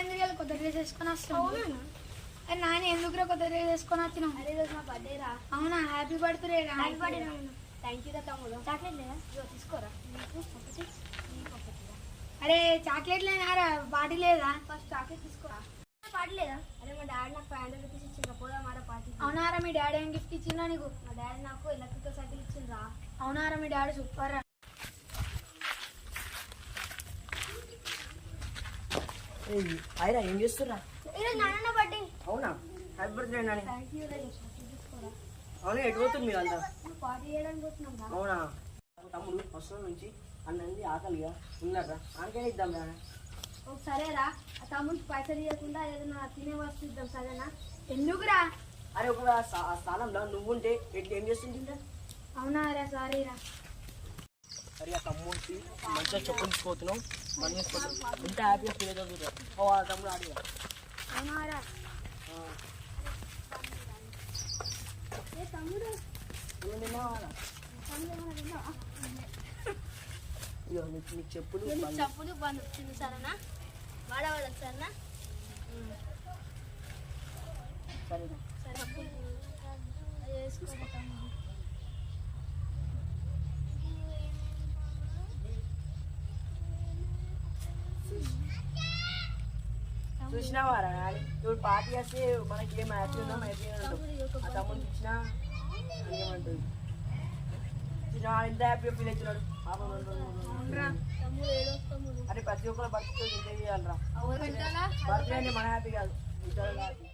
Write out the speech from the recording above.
ఎందుకు కొత్త డ్రెస్ వేసుకొని వస్తున్నావు? అరే నాని ఎందుకురా కొత్త డ్రెస్ వేసుకొని వచ్చినావు? అరే రోజు నా బర్త్డే రా. అవునా? హ్యాపీ బర్త్డే రా. హ్యాపీ బర్త్డే థ్యాంక్ యూ రా తమ్ముడు. చాక్లెట్ లేదా? తీసుకోరా. అరే చాక్లెట్ లేనారా? పార్టీ లేదా? ఫస్ట్ చాక్లెట్ తీసుకోరా. పార్టీ లేదా? అరే మా డాడీ నాకు 500 రూపీస్ ఇచ్చిండ్రా, పోదాం మాట పార్టీ. అవునారా? మీ డాడీ ఏం గిఫ్ట్ ఇచ్చిందా నీకు? మా డాడీ నాకు ఎలక్ట్రికల్ సైకిల్ ఇచ్చిండ్రా. అవునారా? మీ డాడీ సూపర్ రా. అయిరా ఏం చేస్తుర్రా? ఈరోజు నాన్న బర్త్డే. అవునా? Happy birthday Nani. Thank you రా. తీసుకోరా. అవునా? ఎటు పోతుంది మీరు అంతా? పార్టీ చేయడానికి పోతున్నాం రా. అవునా? తమ్ముడు వస్తున్న నుంచి అన్నది ఆకలిగా ఉన్నారా? ఆనకైనా ఇద్దాం రా. సరేరా, ఆ తమ్ముడికి పైసలు ఇవ్వకుండా ఏదైనా తినే వస్తు ఇద్దాం, సరేనా? ఎందుకురా? అరే ఒక స్థానంలో నువ్వుంటే ఎట్లా ఏం చేస్తుంటే? అవునారా? సారీ రా. అరే ఆ తమ్ముడికి మంచిగా చెప్పు తీసుకోతున్నావు, పని చేసుకోవచ్చు. ఎంత హ్యాపీగా ఫీల్ అవుతుంది. ఓ ఆ తమ్ముడు ఆడిగా. అవునారా? ఏ తమ్ముడు, ఇగో నీకు చెప్పులు చెప్పులు బంద్ వచ్చింది, సరేనా? వాడవాడు సరేనా? సరేనా? సరే అది వేసుకో తమ్ముడు. చూసినావారా? ఇప్పుడు పార్టీ చేస్తే మనకి ఏం హ్యాపీ ఉందా? ఆ తమ్ముడికి ఇచ్చినా ఏమంటుంది? ఎంత హ్యాపీగా ఫీల్ అవుతున్నాడు. అరే ప్రతి ఒక్కరు బర్త్డే ఎంజాయ్ చేయాలరా. బర్త్డే అంటే మన హ్యాపీ కాదు, ఇతరుల హ్యాపీ.